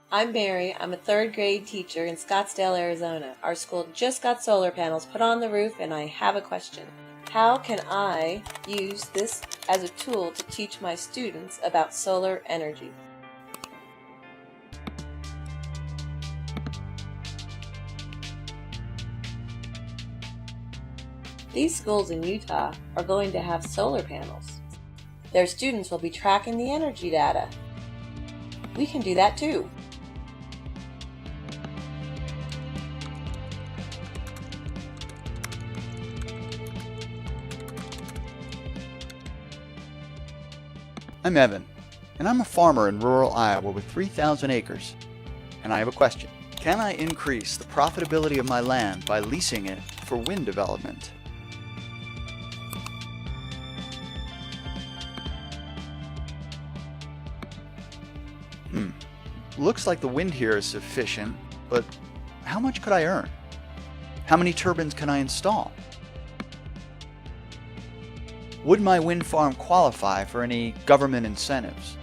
I'm Mary. I'm a third grade teacher in Scottsdale, Arizona. Our school just got solar panels put on the roof, and I have a question. How can I use this as a tool to teach my students about solar energy? These schools in Utah are going to have solar panels. Their students will be tracking the energy data. We can do that too. I'm Evan, and I'm a farmer in rural Iowa with 3,000 acres. And I have a question. Can I increase the profitability of my land by leasing it for wind development? Looks like the wind here is sufficient, but how much could I earn? How many turbines can I install? Would my wind farm qualify for any government incentives?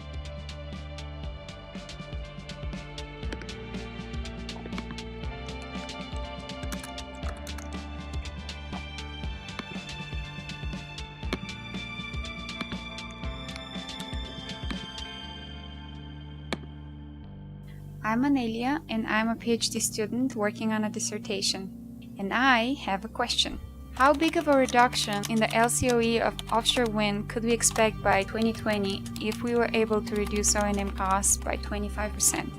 I'm Anelia, and I'm a PhD student working on a dissertation. And I have a question. How big of a reduction in the LCOE of offshore wind could we expect by 2020 if we were able to reduce O&M costs by 25%?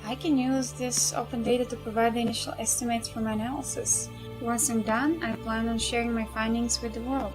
I can use this open data to provide the initial estimates for my analysis. Once I'm done, I plan on sharing my findings with the world.